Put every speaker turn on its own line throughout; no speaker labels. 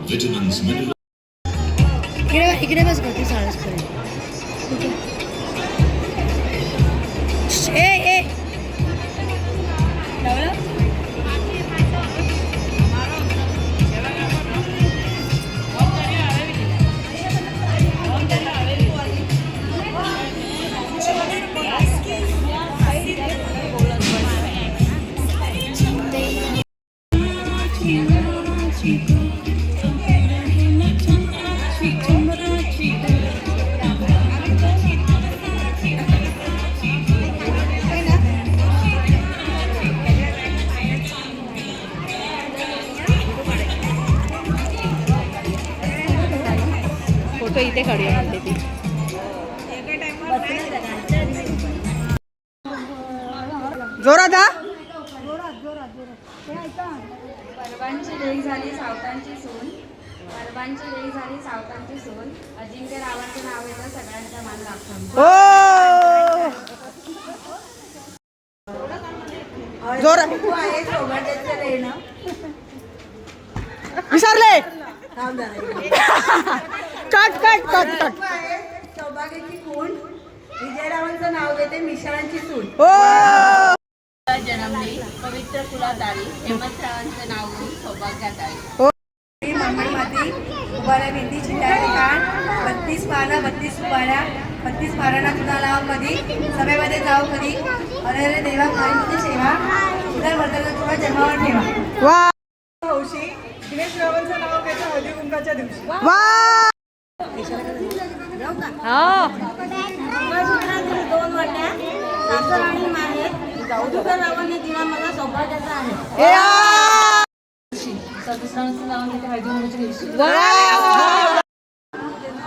vitamins mineral
इकडे बस करते साळस करे ए ए लावला फोटो इथे काढूया म्हणते ती जोरात हा
परवांची लेक झाली सावतांची सून परवांची लेक झाली सावतांची सून अजिंक्य रावांचं नाव येतं सगळ्यांचा मान राखून
जोरात विसरले कट कट कट कट
सौभाग्याची खूण विजयरावांचं नाव घेते मिश्रांची सून
जन्मली पवित्र कुलात आली हेमंतरावांचं नाव घेऊन सौभाग्यात आली
मंगळमाती उभाऱ्या भिंती चिंध्याचे कान 32 पानं 32 सुपाऱ्या 32 पारांना तुझा लाव कधी सभेमध्ये जाऊ कधी अरे रे देवा तुझी सेवा उदर वर्धन तुला जन्मावर ठेवा हौशी दिनेश रावांचं नाव घेतं हळदी कुंकाच्या दिवशी
दोन वाट्या सासर आणि माहेर जाऊदुकर रावांनी दिला मला सौभाग्याचा आहे सदस्यांचं नाव घेते हळदी कुंकाच्या दिवशी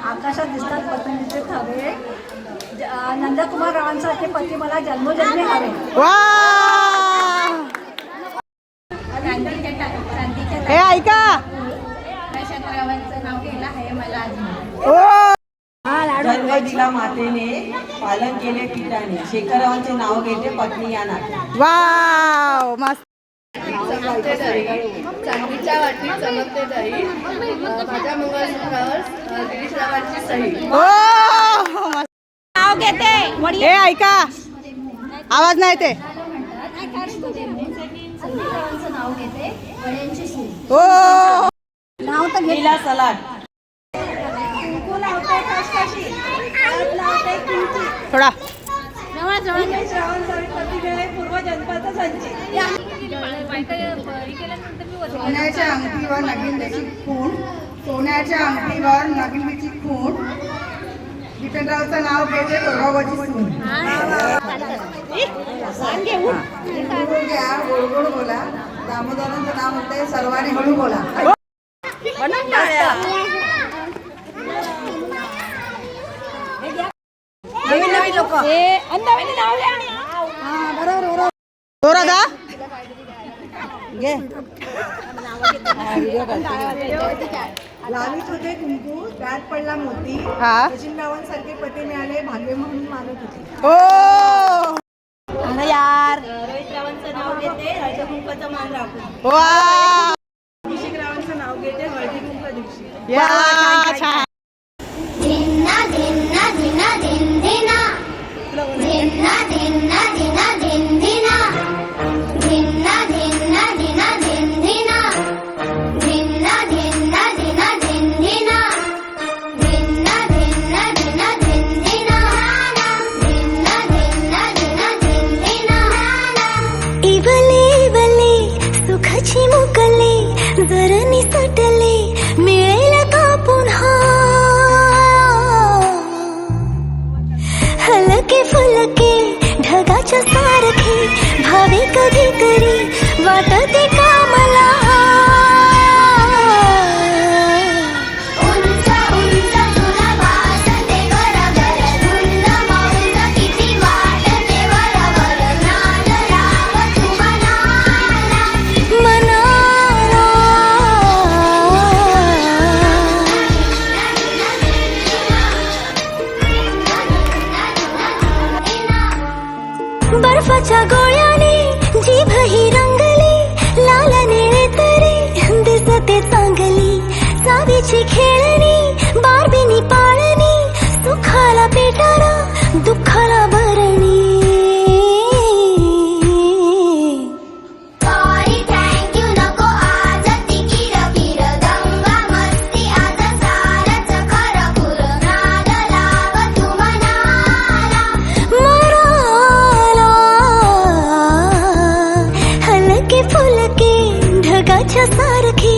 आकाशात दिसतात पतंगाचे थवे नंदकुमार रावांसारखे पती मला जन्मोजन्मी हवे
हे ऐका
शंकररावांचं नाव घ्यायला आहे मला
जन्म दिला मातेने पालन केले पिताने शेखररावांचे नाव घेते पत्नी या नाते
वाव मस्त
चांदीच्या वाटीत चमकते दही माझ्या मंगळसूत्रावर गिरीशरावांची सही
नाव घेते हे ऐका आवाज नाही ते
नाव घेते वड्यांची सून
हो
नाव तर
लीला सलाड
थोडा
पूर्व जन्माचा संचित सोन्याच्या अंगठीवर नगिनीची खूण सोन्याच्या अंगठीवर नगिनीची खूण जितेंद्राचं नाव घेते दोघावाची सून हळू घ्या गोड बोला दामोदरांचं नाव म्हणते सर्वांनी हळू बोला नवीन नवीन लोक बरोबर
जोरात घे
लावीत होते कुंकू त्यात पडला मोती
हा
सचिनरावांसारखे पती मिळाले भाग्य म्हणून मानत होते
हो अरे यार
रोहित रावांचं नाव घेते हळदी कुंकाचा मान राखून
वा
रावांचं नाव घेते हळदी कुंका दिवशी
या छान
धिन्ना धिन्ना धिना धिन धिना धिन्ना धिन्ना धिना धिन धिना धिन्ना धिन्ना धिना धिन धिना धिन्ना धिन्ना धिना धिन धिना धिन्ना धिन्ना धिना धिन धिना धिन्ना धिन्ना धिना धिन धिना इवले इवले सुखाची मुकले जर निसटले मिळेल कापू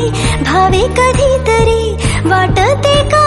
भावे कधीतरी वाटते का